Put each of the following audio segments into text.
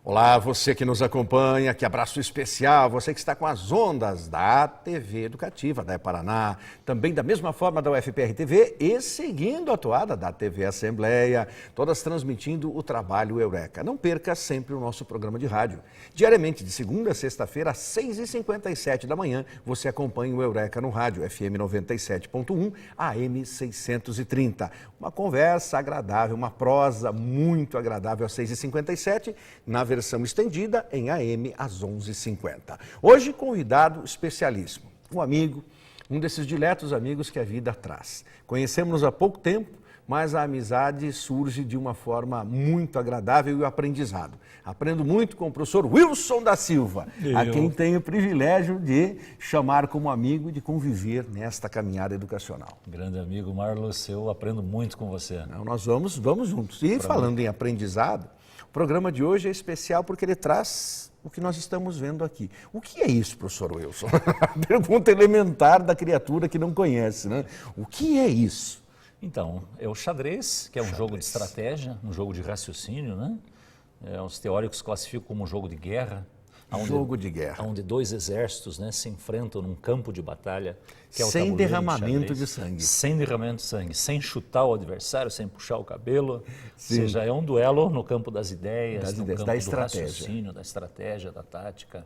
Olá, você que nos acompanha, que abraço especial, você que está com as ondas da TV Educativa da Paraná, também da mesma forma da UFPR TV e seguindo a toada da TV Assembleia, todas transmitindo o trabalho Eureka. Não perca sempre o nosso programa de rádio. Diariamente, de segunda a sexta-feira, às 6h57 da manhã, você acompanha o Eureka no rádio FM 97.1, AM 630. Uma conversa agradável, uma prosa muito agradável às 6h57, na versão estendida em AM às 11h50. Hoje, convidado especialíssimo, um amigo, um desses diletos amigos que a vida traz. Conhecemos-nos há pouco tempo, mas a amizade surge de uma forma muito agradável e o aprendizado. Aprendo muito com o professor Wilson da Silva, a quem tenho o privilégio de chamar como amigo e de conviver nesta caminhada educacional. Grande amigo Marlos, eu aprendo muito com você. Não, nós vamos juntos. E falando em aprendizado, o programa de hoje é especial porque ele traz o que nós estamos vendo aqui. O que é isso, professor Wilson? Pergunta elementar da criatura que não conhece, né? O que é isso? Então, é o xadrez, que é um jogo de estratégia, um jogo de raciocínio, né? Os teóricos classificam como um jogo de guerra. Jogo de guerra. Onde dois exércitos, né, se enfrentam num campo de batalha. Que é o sem tabuleiro derramamento de sangue. Sem derramamento de sangue, sem chutar o adversário, sem puxar o cabelo. Ou seja, é um duelo no campo das ideias, no campo do raciocínio, da estratégia, da tática.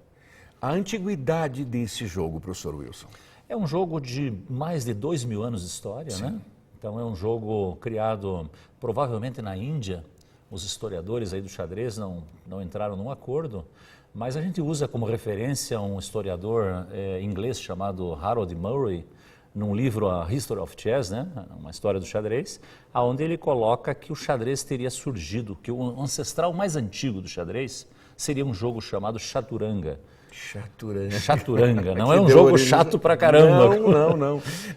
A antiguidade desse jogo, professor Wilson? É um jogo de mais de 2.000 anos de história, né? Então é um jogo criado provavelmente na Índia. Os historiadores aí do xadrez não entraram num acordo, mas a gente usa como referência um historiador inglês chamado Harold Murray, num livro A History of Chess, né? Uma história do xadrez, onde ele coloca que o xadrez teria surgido, que o ancestral mais antigo do xadrez seria um jogo chamado chaturanga. Chaturanga, não é um jogo chato pra caramba.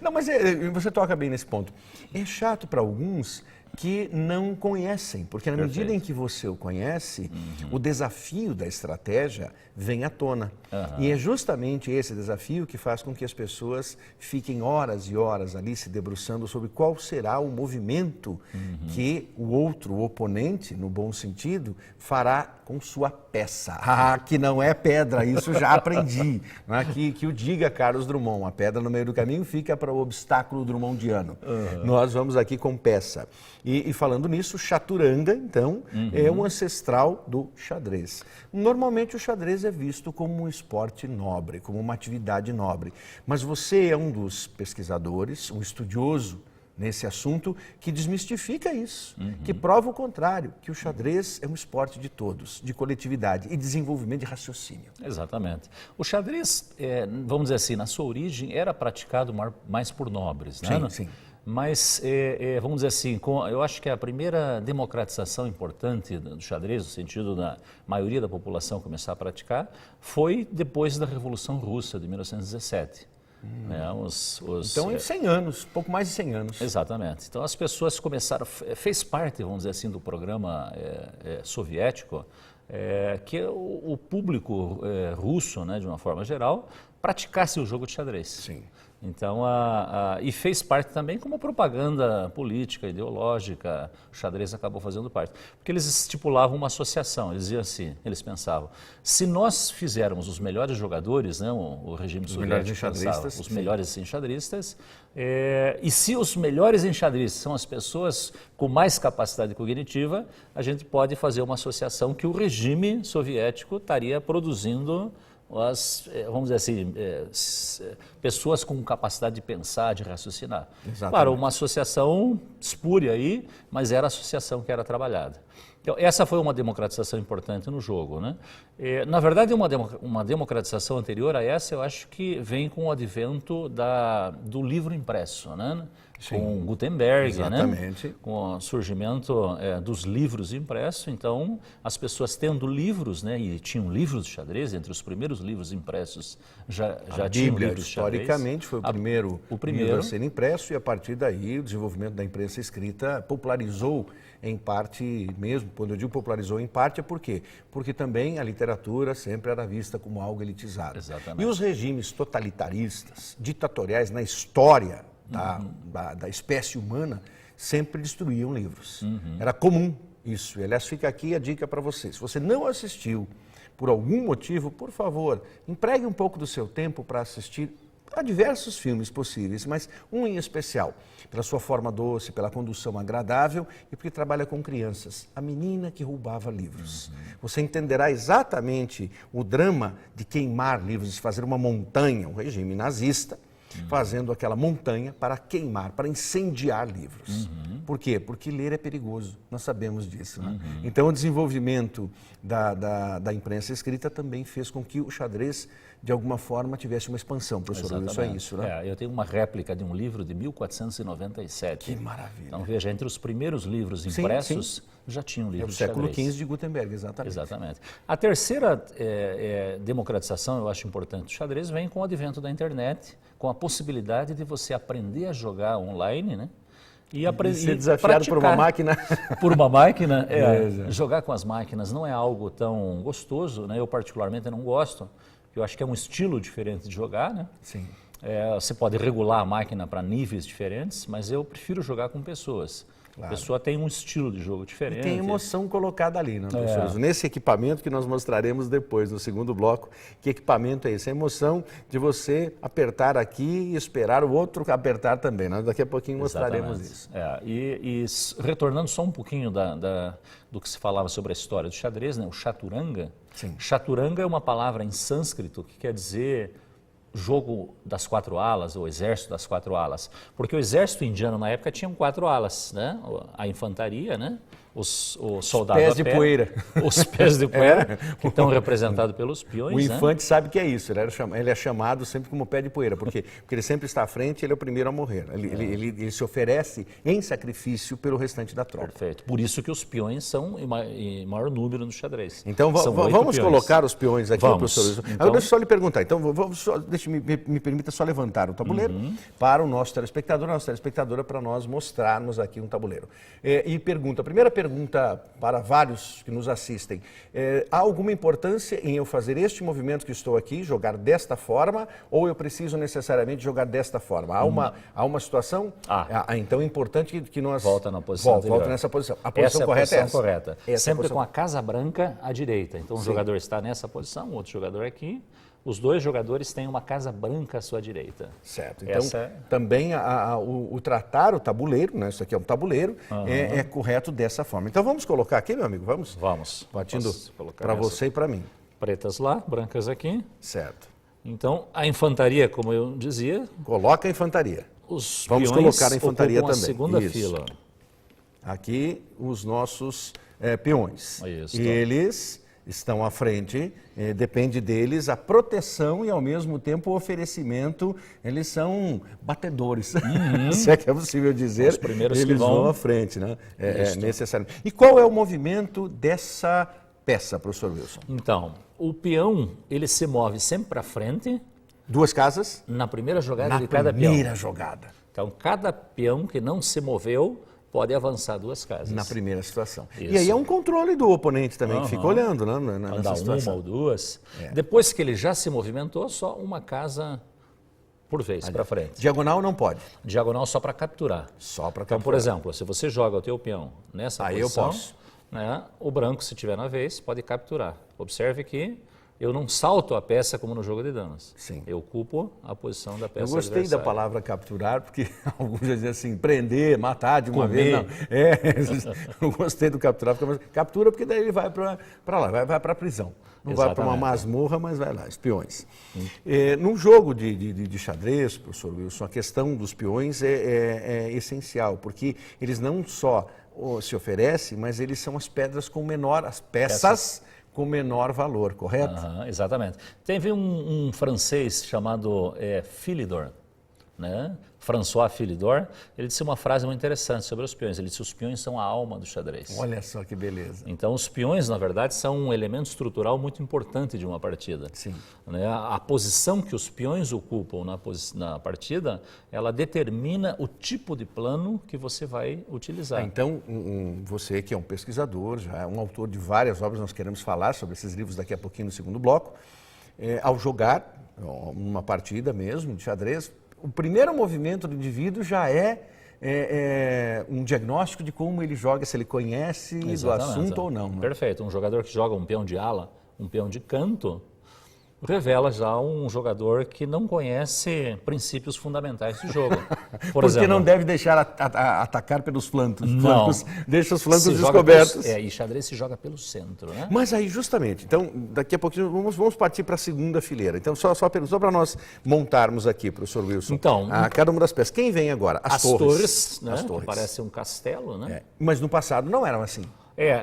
Não, mas você toca bem nesse ponto. É chato para alguns que não conhecem, porque na medida em que você o conhece, o desafio da estratégia vem à tona. E é justamente esse desafio que faz com que as pessoas fiquem horas e horas ali se debruçando sobre qual será o movimento que o outro, o oponente, no bom sentido, fará com sua peça. Que não é pedra, isso já aprendi. Não é? Que o diga Carlos Drummond, a pedra no meio do caminho fica para o obstáculo drummondiano. Nós vamos aqui com peça. E falando nisso, chaturanga, então, é um ancestral do xadrez. Normalmente o xadrez é visto como um esporte nobre, como uma atividade nobre. Mas você é um dos pesquisadores, um estudioso nesse assunto, que desmistifica isso, que prova o contrário, que o xadrez é um esporte de todos, de coletividade e desenvolvimento de raciocínio. Exatamente. O xadrez, vamos dizer assim, na sua origem era praticado mais por nobres, né? Sim. Mas, vamos dizer assim, eu acho que a primeira democratização importante do xadrez, no sentido da maioria da população começar a praticar, foi depois da Revolução Russa de 1917. Então, em 100 anos, pouco mais de 100 anos. Exatamente. Então, as pessoas começaram, fez parte, vamos dizer assim, do programa soviético, que o público russo, né, de uma forma geral, praticasse o jogo de xadrez. Sim. Então, e fez parte também como propaganda política, ideológica, o xadrez acabou fazendo parte. Porque eles estipulavam uma associação, eles diziam assim, eles pensavam, se nós fizermos os melhores jogadores, né, o regime soviético pensava, os melhores enxadristas, e se os melhores enxadristas são as pessoas com mais capacidade cognitiva, a gente pode fazer uma associação que o regime soviético estaria produzindo vamos dizer assim, pessoas com capacidade de pensar, de raciocinar. Exatamente. Claro, uma associação espúria aí, mas era a associação que era trabalhada. Então, essa foi uma democratização importante no jogo, né? Na verdade, uma democratização anterior a essa, eu acho que vem com o advento do livro impresso, né? Sim. Com Gutenberg, exatamente, né? Com o surgimento dos livros impressos. Então, as pessoas tendo livros, né? E tinham livros de xadrez, entre os primeiros livros impressos já tinham livros de xadrez. Historicamente, foi o primeiro livro a ser impresso e a partir daí o desenvolvimento da imprensa escrita popularizou em parte mesmo. Quando eu digo popularizou em parte é por quê? Porque também a literatura sempre era vista como algo elitizado. Exatamente. E os regimes totalitaristas, ditatoriais na história da espécie humana, sempre destruíam livros. Era comum Isso. E, aliás, fica aqui a dica para você. Se você não assistiu por algum motivo, por favor, empregue um pouco do seu tempo para assistir a diversos filmes possíveis, mas um em especial, pela sua forma doce, pela condução agradável e porque trabalha com crianças. A Menina que Roubava Livros. Você entenderá exatamente o drama de queimar livros, de fazer uma montanha, um regime nazista, fazendo aquela montanha para queimar, para incendiar livros. Por quê? Porque ler é perigoso, nós sabemos disso. Né? Então, o desenvolvimento da imprensa escrita também fez com que o xadrez, de alguma forma, tivesse uma expansão, professor Wilson, é isso, né? Eu tenho uma réplica de um livro de 1497. Que maravilha. Então, veja, entre os primeiros livros impressos, já tinha um livro de xadrez. século XV de Gutenberg, exatamente. Exatamente. A terceira democratização, eu acho importante, do xadrez vem com o advento da internet, com a possibilidade de você aprender a jogar online, né? E ser desafiado por uma máquina. Por uma máquina, jogar com as máquinas não é algo tão gostoso, né? Eu particularmente não gosto, eu acho que é um estilo diferente de jogar, né? Sim. Você pode regular a máquina para níveis diferentes, mas eu prefiro jogar com pessoas. Claro. A pessoa tem um estilo de jogo diferente. E tem emoção colocada ali, né, professor? Nesse equipamento que nós mostraremos depois, no segundo bloco, que equipamento é esse? A emoção de você apertar aqui e esperar o outro apertar também. Nós daqui a pouquinho mostraremos isso. E retornando só um pouquinho do que se falava sobre a história do xadrez, né? O chaturanga. Sim. Chaturanga é uma palavra em sânscrito que quer dizer jogo das quatro alas, ou exército das quatro alas, porque o exército indiano na época tinha 4 alas, né? A infantaria, né? Os soldados pés de poeira. Os pés de poeira, que estão representados pelos peões. O infante sabe que é isso, ele é chamado sempre como pé de poeira, porque ele sempre está à frente e ele é o primeiro a morrer. Ele se oferece em sacrifício pelo restante da tropa. Perfeito. Por isso que os peões são em maior número no xadrez. Então vamos colocar os peões aqui, professor. Então, deixa eu só lhe perguntar. Então, me permita só levantar o tabuleiro para o nosso telespectador, a nossa telespectadora, para nós mostrarmos aqui um tabuleiro. A primeira pergunta para vários que nos assistem: há alguma importância em eu fazer este movimento que estou aqui, jogar desta forma, ou eu preciso necessariamente jogar desta forma? Há uma situação? Então é importante que nós... Volta na posição anterior. Volta nessa posição. A posição correta é essa? Correta. Sempre com a casa branca à direita. Então o jogador está nessa posição, o outro jogador aqui. Os dois jogadores têm uma casa branca à sua direita. Certo. Então, também o tratar o tabuleiro, né? Isso aqui é um tabuleiro, é correto dessa forma. Então, vamos colocar aqui, meu amigo? Vamos? Vamos. Partindo para você e para mim. Pretas lá, brancas aqui. Certo. Então, a infantaria, como eu dizia... Coloca a infantaria. Vamos colocar a infantaria também. A segunda fila. Aqui, os nossos peões. Isso. E eles... estão à frente, depende deles a proteção e, ao mesmo tempo, o oferecimento. Eles são batedores, se é que é possível dizer. Os primeiros eles que vão à frente, né? É necessário. E qual é o movimento dessa peça, professor Wilson? Então, o peão, ele se move sempre para frente. 2 casas? Na primeira jogada de cada peão. Na primeira jogada. Então, cada peão que não se moveu pode avançar 2 casas. Na primeira situação. Isso. E aí é um controle do oponente também, que fica olhando, né, nessa situação. 1 ou 2. Depois que ele já se movimentou, só 1 casa por vez para frente. Diagonal não pode? Diagonal só para capturar. Só para capturar. Então, por exemplo, se você joga o teu peão nessa posição, eu posso. Né, o branco, se tiver na vez, pode capturar. Observe que eu não salto a peça como no jogo de damas. Sim. Eu ocupo a posição da peça. Eu gostei da palavra capturar, porque alguns já dizem assim, prender, matar de uma vez. Não. Eu gostei do capturar, porque captura porque daí ele vai para lá, vai para a prisão. Não vai para uma masmorra, mas vai lá, espiões. Num jogo de xadrez, professor Wilson, a questão dos peões é essencial, porque eles não só se oferecem, mas eles são as pedras com menor, as peças com menor valor, correto? Exatamente. Teve um francês chamado Philidor, né? François Philidor, ele disse uma frase muito interessante sobre os peões. Ele disse: os peões são a alma do xadrez. Olha só que beleza. Então, os peões, na verdade, são um elemento estrutural muito importante de uma partida. Sim. Né? A posição que os peões ocupam na partida, ela determina o tipo de plano que você vai utilizar. Então, você que é um pesquisador, já é um autor de várias obras, nós queremos falar sobre esses livros daqui a pouquinho no segundo bloco. Ao jogar uma partida mesmo de xadrez, o primeiro movimento do indivíduo já é um diagnóstico de como ele joga, se ele conhece do assunto ou não. Né? Perfeito. Um jogador que joga um peão de ala, um peão de canto, revela já um jogador que não conhece princípios fundamentais do jogo. Porque exemplo, não deve deixar atacar pelos flancos. Não. Deixa os flancos descobertos. E xadrez se joga pelo centro, né? Mas aí, justamente, então, daqui a pouquinho, vamos partir para a segunda fileira. Então, só para nós montarmos aqui, professor Wilson, então, cada uma das peças. Quem vem agora? As torres, né? As torres. Parece um castelo, né? Mas no passado não eram assim.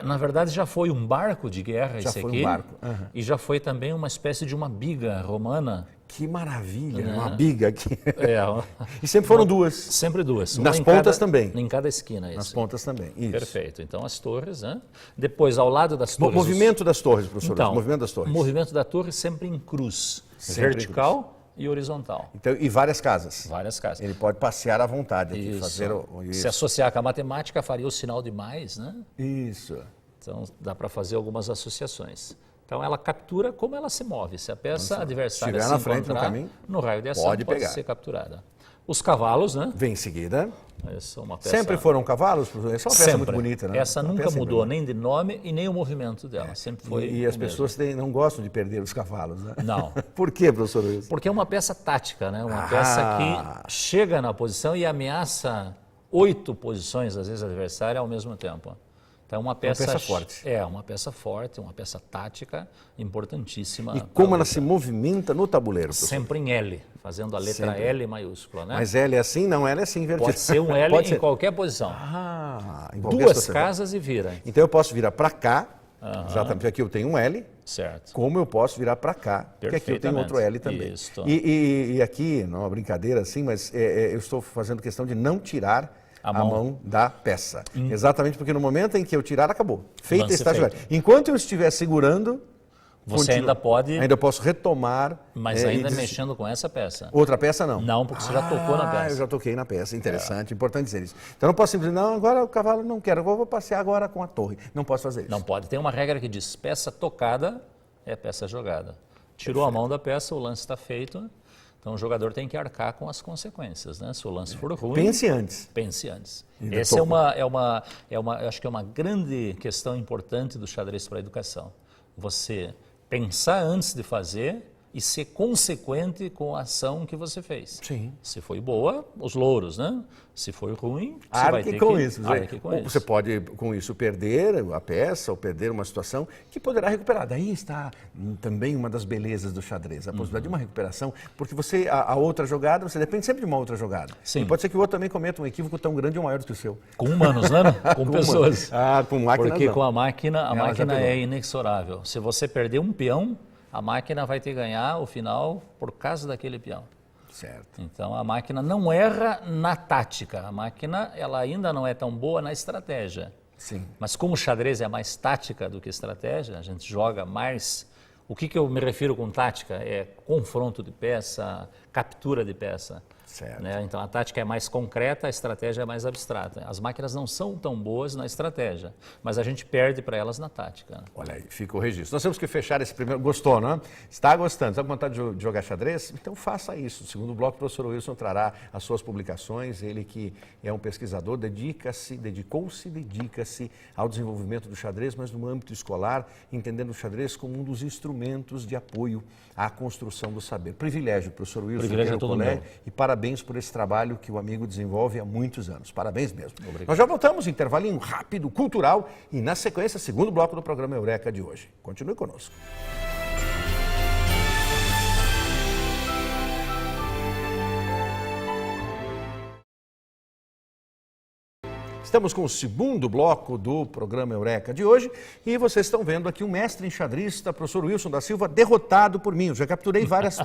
Na verdade já foi um barco de guerra já esse foi aqui, um barco. E já foi também uma espécie de uma biga romana. Que maravilha, né? Uma biga aqui. E sempre foram duas. Sempre duas. Nas pontas também. Em cada esquina. Nas pontas também, isso. Perfeito. Então as torres, né? Depois ao lado das torres... Movimento das torres, professor. Então, movimento das torres. O movimento da torre sempre em cruz, vertical e horizontal. Então, e várias casas. Várias casas. Ele pode passear à vontade aqui, isso. fazer isso. Se associar com a matemática, faria o sinal de mais, né? Isso. Então, dá para fazer algumas associações. Então, ela captura como ela se move. Se a peça adversária se encontrar no raio de ação, pode ser capturada. Os cavalos, né? Vem em seguida. Essa é uma peça... Sempre foram cavalos? Essa é uma peça muito bonita, né? Essa nunca mudou nem de nome e nem o movimento dela. Sempre foi E as pessoas não gostam de perder os cavalos, né? Não. Por quê, professor Wilson? Porque é uma peça tática, né? Uma peça que chega na posição e ameaça 8 posições, às vezes, adversária ao mesmo tempo. Então, uma peça forte. Uma peça forte, uma peça tática importantíssima. E como ela se movimenta no tabuleiro, professor? Sempre em L, fazendo a letra L maiúscula, né? Mas L é assim? Não, L é assim, vertical. Pode ser um L em qualquer posição. Em qualquer Duas situação. casas e vira. Então, eu posso virar para cá, exatamente, porque aqui eu tenho um L. Certo. Como eu posso virar para cá, porque aqui eu tenho outro L também. Isso. E aqui, não é uma brincadeira assim, mas eu estou fazendo questão de não tirar a mão da peça. Exatamente porque no momento em que eu tirar, acabou. Feita está jogada. Enquanto eu estiver segurando, você ainda pode... Ainda posso retomar... Mas ainda mexendo com essa peça. Outra peça não? Não, porque você já tocou na peça. Eu já toquei na peça. Interessante, importante dizer isso. Então eu não posso simplesmente, não, agora o cavalo não quero, eu vou passear agora com a torre. Não posso fazer isso. Não pode. Tem uma regra que diz, peça tocada é peça jogada. Tirou a mão da peça, o lance está feito. Então o jogador tem que arcar com as consequências, né? Se o lance for ruim... Pense antes. Pense antes. Essa eu acho que é uma grande questão importante do xadrez para a educação. Você pensar antes de fazer e ser consequente com a ação que você fez. Sim. Se foi boa, os louros, né? Se foi ruim, você arque vai ter com que... isso. Arque com isso. Você pode, com isso, perder a peça ou perder uma situação que poderá recuperar. Daí está também uma das belezas do xadrez, a possibilidade de uma recuperação, porque você, a outra jogada, você depende sempre de uma outra jogada. Sim. E pode ser que o outro também cometa um equívoco tão grande ou maior do que o seu. Com humanos, né? Com pessoas. Com máquinas porque não. Com a máquina é inexorável. Se você perder um peão, a máquina vai te ganhar o final por causa daquele peão. Certo. Então a máquina não erra na tática, a máquina ela ainda não é tão boa na estratégia. Sim. Mas como o xadrez é mais tática do que estratégia, a gente joga mais. O que eu me refiro com tática? É confronto de peça, captura de peça. Certo. Né? Então a tática é mais concreta, a estratégia é mais abstrata. As máquinas não são tão boas na estratégia, mas a gente perde para elas na tática. Olha aí, fica o registro. Nós temos que fechar esse primeiro... Gostou, não é? Está gostando? Está com vontade de jogar xadrez? Então faça isso. No segundo bloco, o professor Wilson trará as suas publicações. Ele que é um pesquisador, dedica-se ao desenvolvimento do xadrez, mas no âmbito escolar, entendendo o xadrez como um dos instrumentos de apoio à construção do saber. Privilégio, professor Wilson, privilégio é todo meu. E parabéns por esse trabalho que o amigo desenvolve há muitos anos. Parabéns mesmo. Obrigado. Nós já voltamos, intervalinho rápido, cultural, e na sequência, segundo bloco do programa Eureka de hoje. Continue conosco. Estamos com o segundo bloco do programa Eureka de hoje e vocês estão vendo aqui o mestre enxadrista, professor Wilson da Silva, derrotado por mim. Eu já capturei várias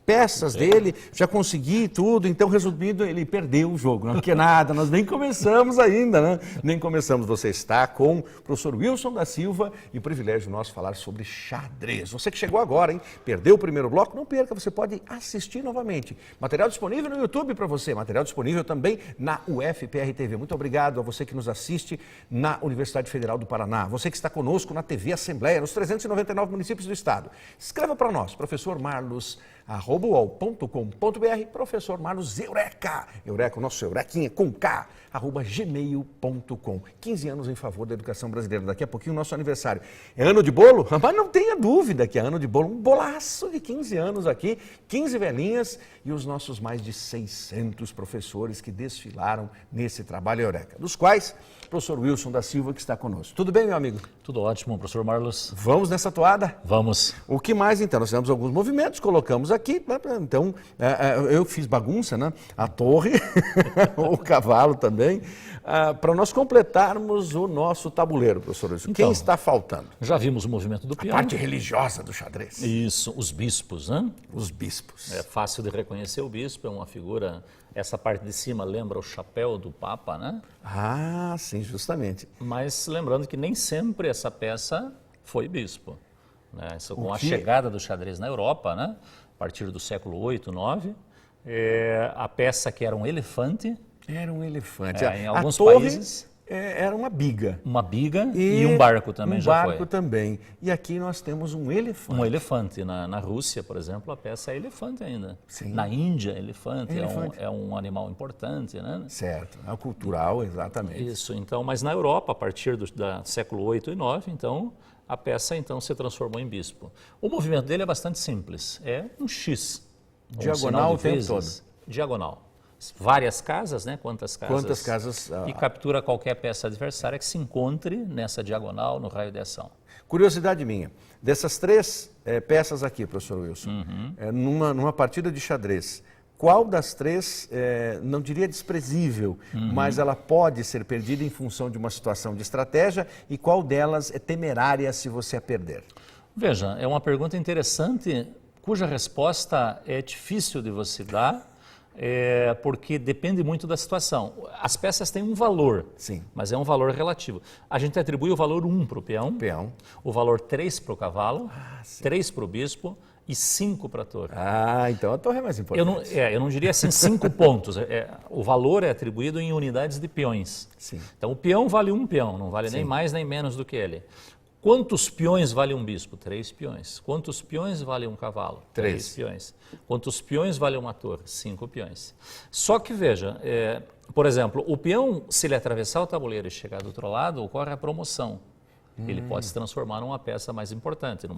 peças dele, já consegui tudo, então, resumindo, ele perdeu o jogo. Não que nada, nós nem começamos ainda, né? Nem começamos. Você está com o professor Wilson da Silva e o privilégio nosso falar sobre xadrez. Você que chegou agora, hein? Perdeu o primeiro bloco? Não perca, você pode assistir novamente. Material disponível no YouTube para você, material disponível também na UFPR TV. Muito obrigado a você que nos assiste na Universidade Federal do Paraná, você que está conosco na TV Assembleia, nos 399 municípios do estado. Escreva para nós, professor Marlos @uol.com.br, professor Marlos Eureka, Eureka, o nosso Eurequinha com K, @gmail.com. 15 anos em favor da educação brasileira. Daqui a pouquinho o nosso aniversário. É ano de bolo? Mas não tenha dúvida que é ano de bolo. Um bolaço de 15 anos aqui, 15 velhinhas e os nossos mais de 600 professores que desfilaram nesse trabalho Eureka, dos quais o professor Wilson da Silva que está conosco. Tudo bem, meu amigo? Tudo ótimo, professor Marlos. Vamos nessa toada? Vamos. O que mais, então? Nós fizemos alguns movimentos, colocamos aqui, então, eu fiz bagunça, né? A torre, o cavalo também, para nós completarmos o nosso tabuleiro, professor Wilson. Quem está faltando? Já vimos o movimento do peão. A parte religiosa do xadrez. Isso, os bispos, né? Os bispos. É fácil de reconhecer o bispo, é uma figura, essa parte de cima lembra o chapéu do Papa, né? Ah, sim, justamente. Mas lembrando que nem sempre essa peça foi bispo. Né? Isso, com a chegada do xadrez na Europa, né? A partir do século 8, 9, a peça que era um elefante. Era um elefante. Em alguns torre países era uma biga. Uma biga e um barco também já foi. Um barco também. E aqui nós temos um elefante. Um elefante. Na Rússia, por exemplo, a peça é elefante ainda. Sim. Na Índia, elefante. É um animal importante, né? Certo. É cultural, exatamente. Isso. Então, mas na Europa, a partir do século 8 e 9, então, a peça então se transformou em bispo. O movimento dele é bastante simples. É um X. Diagonal o tempo todo. Diagonal. Várias casas, né? Quantas casas? Quantas casas? E captura qualquer peça adversária que se encontre nessa diagonal no raio de ação. Curiosidade minha, dessas três peças aqui, professor Wilson, numa partida de xadrez, qual das três, não diria desprezível, mas ela pode ser perdida em função de uma situação de estratégia e qual delas é temerária se você a perder? Veja, é uma pergunta interessante cuja resposta é difícil de você dar, porque depende muito da situação. As peças têm um valor, sim, mas é um valor relativo. A gente atribui o valor 1 para o peão, o valor 3 para o cavalo, 3 para o bispo e 5 para a torre. Ah, então a torre é mais importante. Eu não diria assim 5 pontos. O valor é atribuído em unidades de peões. Sim. Então o peão vale um peão, não vale nem mais nem menos do que ele. Quantos peões vale um bispo? 3 peões. Quantos peões vale um cavalo? 3 peões. Quantos peões vale uma torre? 5 peões. Só que veja, por exemplo, o peão, se ele atravessar o tabuleiro e chegar do outro lado, ocorre a promoção. Ele pode se transformar numa peça mais importante,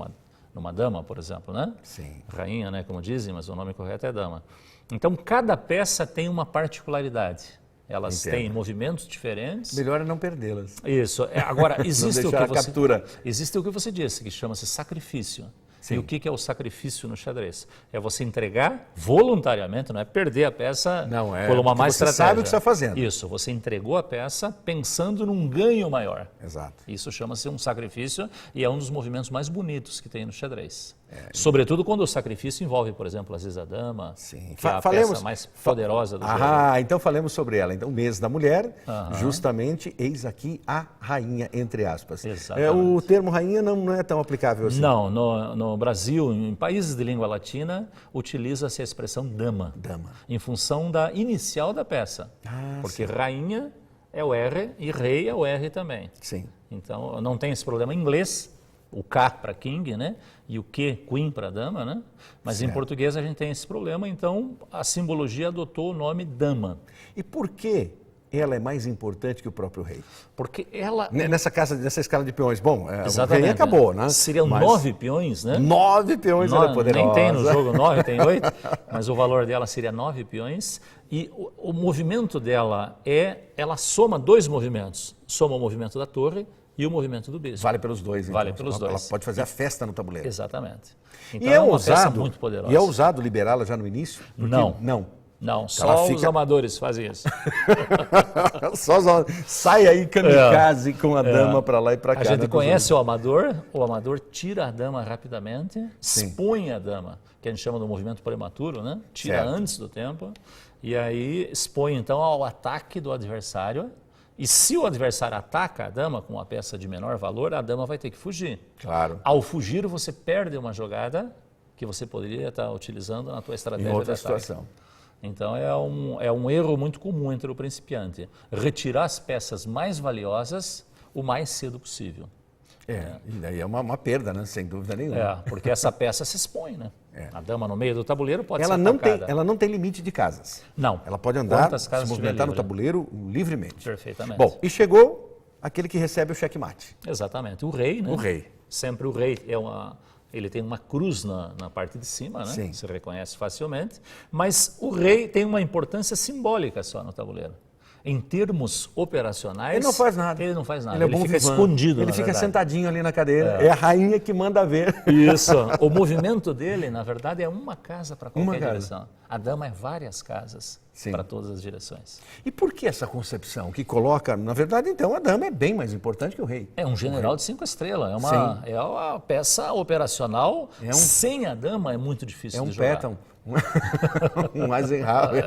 numa dama, por exemplo, né? Sim. Rainha, né, como dizem, mas o nome correto é dama. Então, cada peça tem uma particularidade. Elas têm movimentos diferentes. Melhor é não perdê-las. Isso. Agora, existe existe o que você disse, que chama-se sacrifício. Sim. E o que é o sacrifício no xadrez? É você entregar voluntariamente, não é perder a peça por uma má estratégia. Você sabe o que está fazendo. Isso, você entregou a peça pensando num ganho maior. Exato. Isso chama-se um sacrifício e é um dos movimentos mais bonitos que tem no xadrez. Sobretudo quando o sacrifício envolve, por exemplo, às vezes a dama, que é a peça mais poderosa do jogo. Então falemos sobre ela. Então, o mês da mulher, justamente, eis aqui a rainha, entre aspas. Exatamente. O termo rainha não é tão aplicável assim. Não, no Brasil, em países de língua latina, utiliza-se a expressão dama. Dama. Em função da inicial da peça. Porque rainha é o R e rei é o R também. Sim. Então, não tem esse problema em inglês. O K para king, né? E o Q, queen para dama, né? Mas em português a gente tem esse problema, então a simbologia adotou o nome dama. E por que ela é mais importante que o próprio rei? Porque ela... Nessa escala de peões, bom, exatamente, o rei acabou, né? Seriam 9 peões, né? 9 peões ela é poderosa. Nem tem no jogo 9, tem 8, mas o valor dela seria 9 peões. E o movimento dela ela soma 2 movimentos. Soma o movimento da torre e o movimento do bispo. Vale pelos dois, então. Vale pelos dois. Ela pode fazer a festa no tabuleiro. Exatamente. Então E é uma peça muito poderosa. E é ousado liberá-la já no início? Porque, não, só os amadores fazem isso. Sai aí kamikaze com a dama para lá e para cá. A gente conhece o amador tira a dama rapidamente, expõe a dama, que a gente chama do movimento prematuro, né? Tira antes do tempo, e aí expõe então ao ataque do adversário. E se o adversário ataca a dama com uma peça de menor valor, a dama vai ter que fugir. Claro. Ao fugir, você perde uma jogada que você poderia estar utilizando na tua estratégia em outra de ataque. situação. Então é um erro muito comum entre o principiante. Retirar as peças mais valiosas o mais cedo possível. E daí é uma perda, né? Sem dúvida nenhuma. Porque essa peça se expõe, né? A dama no meio do tabuleiro pode Ela ser não atacada. ela não tem limite de casas. Não. Ela pode andar, Quantas casas se movimentar no tiver livre. tabuleiro livremente. Perfeitamente. Bom, e chegou aquele que recebe o checkmate. Exatamente. O rei, né? O rei. Sempre o rei ele tem uma cruz na parte de cima, né? Sim. Se reconhece facilmente. Mas o rei tem uma importância simbólica só no tabuleiro. Em termos operacionais... Ele não faz nada. Ele não faz nada. Ele, é Ele bom fica vivant. escondido, Ele na fica verdade. sentadinho ali na cadeira. É a rainha que manda ver. Isso. O movimento dele, na verdade, é uma casa para qualquer Uma casa. direção. A dama é várias casas Sim. para todas as direções. E por que essa concepção que coloca... Na verdade, então, a dama é bem mais importante que o rei. É um general de 5 estrelas. Sim. É uma peça operacional. Sem a dama é muito difícil de jogar. Pétalo. Um Eisenhower.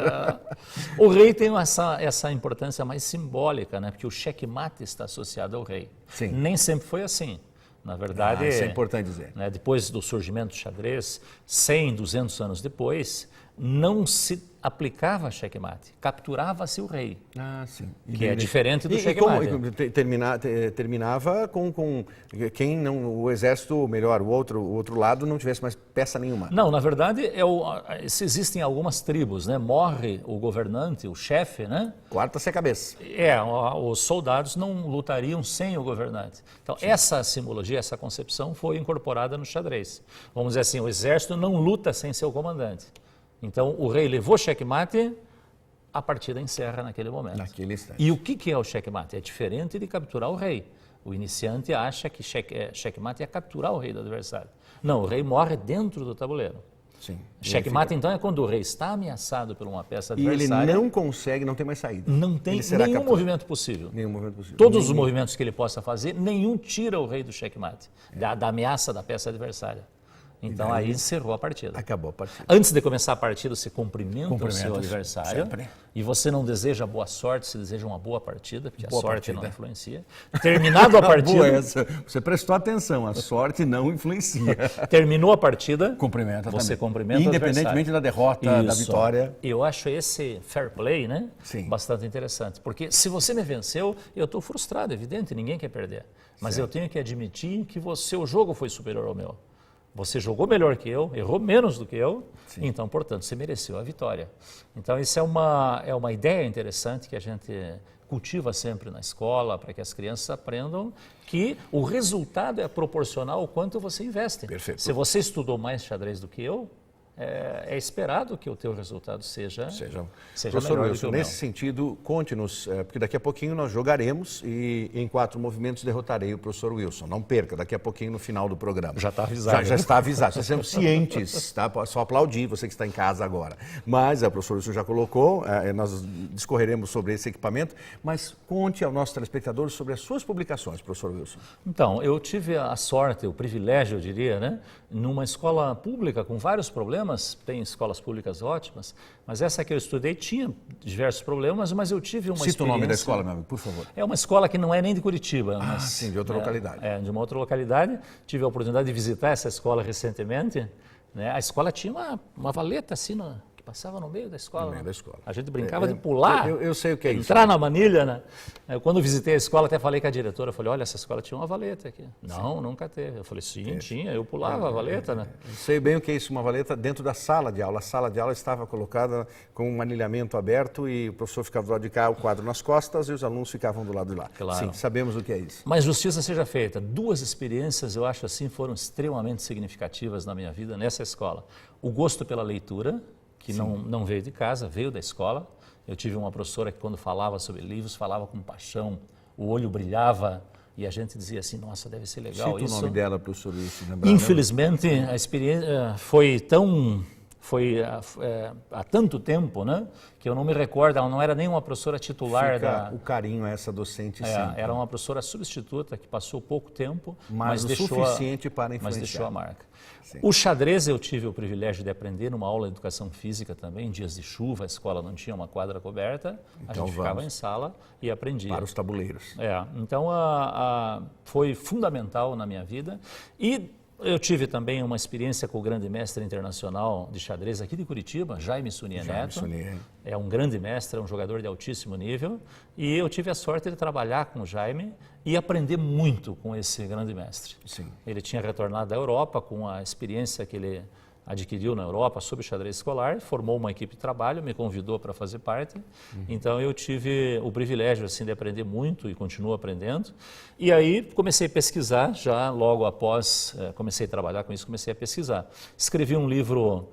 O rei tem essa importância mais simbólica, né? Porque o checkmate está associado ao rei. Sim. Nem sempre foi assim. Na verdade, Isso é importante dizer. Né, depois do surgimento do xadrez, 100, 200 anos depois, não se aplicava checkmate, capturava-se o rei. Sim. Que é diferente do checkmate. Terminava com quem não, o exército, ou melhor, o outro lado não tivesse mais peça nenhuma. Não, na verdade, existem algumas tribos, né? Morre o governante, o chefe, né? Corta-se a cabeça. Os soldados não lutariam sem o governante. Então, essa simbologia, essa concepção foi incorporada no xadrez. Vamos dizer assim, o exército não luta sem seu comandante. Então, o rei levou checkmate, a partida encerra naquele momento. Naquele instante. E o que é o checkmate? É diferente de capturar o rei. O iniciante acha que checkmate é capturar o rei do adversário. Não, o rei morre dentro do tabuleiro. Sim. Checkmate, então, é quando o rei está ameaçado por uma peça E adversária. ele não consegue, não tem mais saída. Não tem nenhum movimento possível. Nenhum movimento possível. Todos os movimentos que ele possa fazer, nenhum tira o rei do checkmate, da ameaça da peça adversária. Então aí encerrou a partida. Acabou a partida. Antes de começar a partida, você cumprimenta o seu adversário. Sempre. E você não deseja boa sorte, você deseja uma boa partida, porque Boa a sorte partida. não influencia. Terminado a partida... Boa essa. Você prestou atenção, a sorte não influencia. Terminou a partida... Cumprimenta você também. cumprimenta o Independentemente da derrota, da vitória. Eu acho esse fair play, né? Sim. Bastante interessante. Porque se você me venceu, eu estou frustrado, é evidente, ninguém quer perder. Mas eu tenho que admitir que o jogo foi superior ao meu. Você jogou melhor que eu, errou menos do que eu, então, portanto, você mereceu a vitória. Então, isso é uma ideia interessante que a gente cultiva sempre na escola, para que as crianças aprendam que o resultado é proporcional ao quanto você investe. Perfeito. Se você estudou mais xadrez do que eu, é esperado que o teu resultado seja Professor melhor Wilson, do que o nesse meu. sentido, conte-nos, porque daqui a pouquinho nós jogaremos e em 4 movimentos derrotarei o professor Wilson. Não perca, daqui a pouquinho no final do programa. Já está avisado. Já está avisado, vocês são cientes, tá? Só aplaudir você que está em casa agora. Mas o professor Wilson já colocou, nós discorreremos sobre esse equipamento, mas conte ao nosso telespectador sobre as suas publicações, professor Wilson. Então, eu tive a sorte, o privilégio, eu diria, né? Numa escola pública com vários problemas, tem escolas públicas ótimas, mas essa que eu estudei tinha diversos problemas, mas eu tive uma experiência... Cita o nome da escola, meu amigo, por favor. É uma escola que não é nem de Curitiba. Mas, sim, de outra localidade. De uma outra localidade. Tive a oportunidade de visitar essa escola recentemente. Né? A escola tinha uma valeta assim, que passava no meio da escola. No meio da escola. A gente brincava de pular, eu sei o que é isso. entrar na manilha. Né? Quando visitei a escola, até falei com a diretora, falei, olha, essa escola tinha uma valeta aqui. Não, nunca teve. Eu falei, sim, tinha, eu pulava a valeta. Né? Eu sei bem o que é isso, uma valeta dentro da sala de aula. A sala de aula estava colocada com um anilhamento aberto e o professor ficava do lado de cá, o quadro nas costas, e os alunos ficavam do lado de lá. Claro. Sim, sabemos o que é isso. Mas justiça seja feita. 2 experiências, eu acho assim, foram extremamente significativas na minha vida nessa escola. O gosto pela leitura, que não veio de casa, veio da escola. Eu tive uma professora que quando falava sobre livros, falava com paixão, o olho brilhava e a gente dizia assim, nossa, deve ser legal Cita isso. o nome dela, professor Wilson, lembrar, Infelizmente, a experiência foi há tanto tempo, né, que eu não me recordo, ela não era nem uma professora titular o carinho a essa docente sempre. Era uma professora substituta que passou pouco tempo, mas o suficiente para influenciar. Mas deixou a marca. Sim. O xadrez eu tive o privilégio de aprender numa aula de educação física também, em dias de chuva, a escola não tinha uma quadra coberta, a gente ficava em sala e aprendia. Para os tabuleiros. Então foi fundamental na minha vida e Eu tive também uma experiência com o grande mestre internacional de xadrez aqui de Curitiba, Jaime Sunier Neto. É um grande mestre, é um jogador de altíssimo nível. E eu tive a sorte de trabalhar com o Jaime e aprender muito com esse grande mestre. Sim. Ele tinha retornado da Europa com a experiência que ele adquiriu na Europa sobre xadrez escolar, formou uma equipe de trabalho, me convidou para fazer parte. Então eu tive o privilégio assim de aprender muito e continuo aprendendo. E aí comecei a pesquisar, já logo após comecei a trabalhar com isso, comecei a pesquisar. Escrevi um livro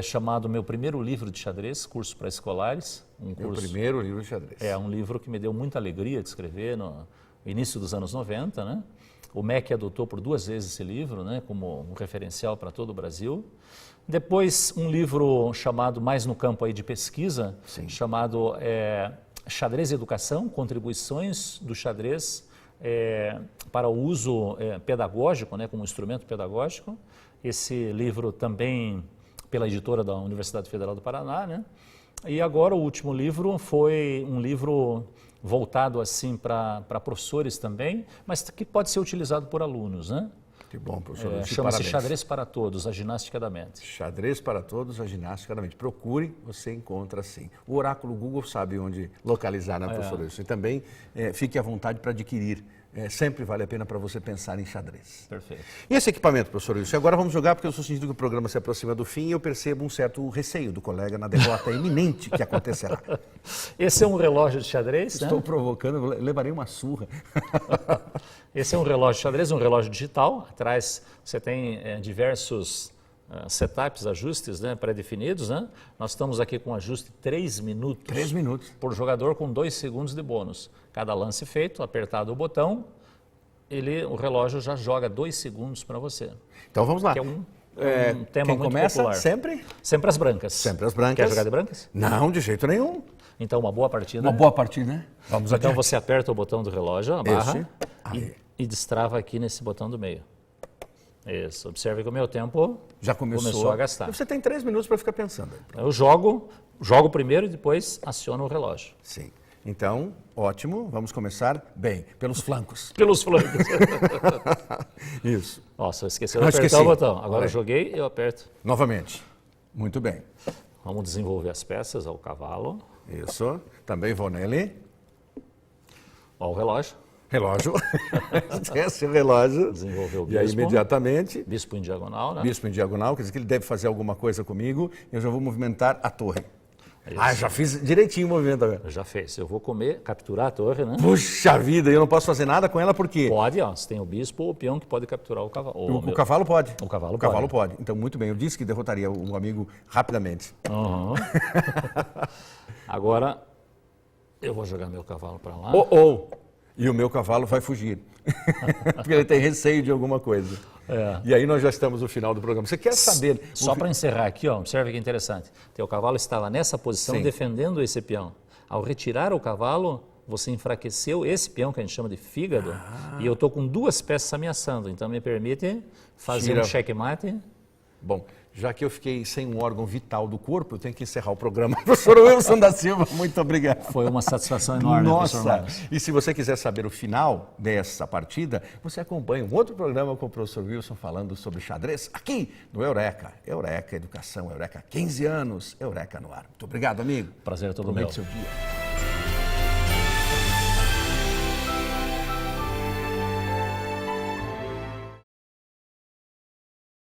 chamado Meu Primeiro Livro de Xadrez, Curso para Escolares. Meu primeiro livro de xadrez. É um livro que me deu muita alegria de escrever no início dos anos 90, né? O MEC adotou por 2 vezes esse livro, né, como um referencial para todo o Brasil. Depois, um livro chamado, mais no campo aí de pesquisa, chamado Xadrez e Educação, Contribuições do Xadrez para o uso pedagógico, né, como instrumento pedagógico. Esse livro também pela editora da Universidade Federal do Paraná, né? E agora o último livro foi um livro voltado assim para professores também, mas que pode ser utilizado por alunos, né? Que bom, professor. Chama-se Xadrez para Todos, a Ginástica da Mente. Xadrez para Todos, a Ginástica da Mente. Procure, você encontra sim. O Oráculo Google sabe onde localizar, né, professor Wilson? E também fique à vontade para adquirir. Sempre vale a pena para você pensar em xadrez. Perfeito. E esse equipamento, professor Wilson? Agora vamos jogar, porque eu estou sentindo que o programa se aproxima do fim e eu percebo um certo receio do colega na derrota iminente que acontecerá. Esse é um relógio de xadrez, Estou né? provocando, levarei uma surra. Esse é um relógio de xadrez, um relógio digital. Atrás você tem diversos setups, ajustes, né, pré-definidos, né? Nós estamos aqui com ajuste 3 minutos. 3 minutos. Por jogador com 2 segundos de bônus. Cada lance feito, apertado o botão, o relógio já joga 2 segundos para você. Então vamos lá. Que é um tema quem muito começa popular. sempre? Sempre as brancas. Sempre as brancas. Quer jogar de brancas? Não, de jeito nenhum. Então uma boa partida. Uma boa partida, né? Vamos Então adiante. você aperta o botão do relógio, amarra e destrava aqui nesse botão do meio. Isso, observe que o meu tempo já começou a gastar. Você tem 3 minutos para ficar pensando. Eu jogo primeiro e depois aciono o relógio. Sim. Então, ótimo, vamos começar bem, pelos flancos. Pelos flancos. Isso. Nossa, eu esqueci de apertar o botão. Agora eu joguei e eu aperto. Novamente. Muito bem. Vamos desenvolver as peças ao cavalo. Isso. Também vou nele. Ó, o relógio. Relógio. Esquece o relógio. Desenvolveu o bispo. E aí, imediatamente. Bispo em diagonal, né? Bispo em diagonal, quer dizer que ele deve fazer alguma coisa comigo. Eu já vou movimentar a torre. Já fiz direitinho o movimento agora. Já fez. Eu vou capturar a torre, né? Puxa vida, eu não posso fazer nada com ela porque... Pode, ó. Você tem o bispo ou o peão que pode capturar o cavalo. O cavalo pode. O cavalo pode. Então, muito bem. Eu disse que derrotaria o amigo rapidamente. Uhum. Agora, eu vou jogar meu cavalo para lá. E o meu cavalo vai fugir. Porque ele tem receio de alguma coisa. E aí nós já estamos no final do programa. Você quer saber... Só para encerrar aqui, ó, observe que interessante. Teu cavalo estava nessa posição defendendo esse peão. Ao retirar o cavalo, você enfraqueceu esse peão que a gente chama de fígado. E eu estou com 2 peças ameaçando. Então me permite fazer um checkmate. Bom, já que eu fiquei sem um órgão vital do corpo, eu tenho que encerrar o programa. Professor Wilson da Silva, muito obrigado. Foi uma satisfação enorme, professor Marcos. E se você quiser saber o final dessa partida, você acompanha um outro programa com o professor Wilson falando sobre xadrez aqui no Eureka. Eureka Educação, Eureka 15 anos, Eureka no ar. Muito obrigado, amigo. Prazer é todo meu. Seu dia.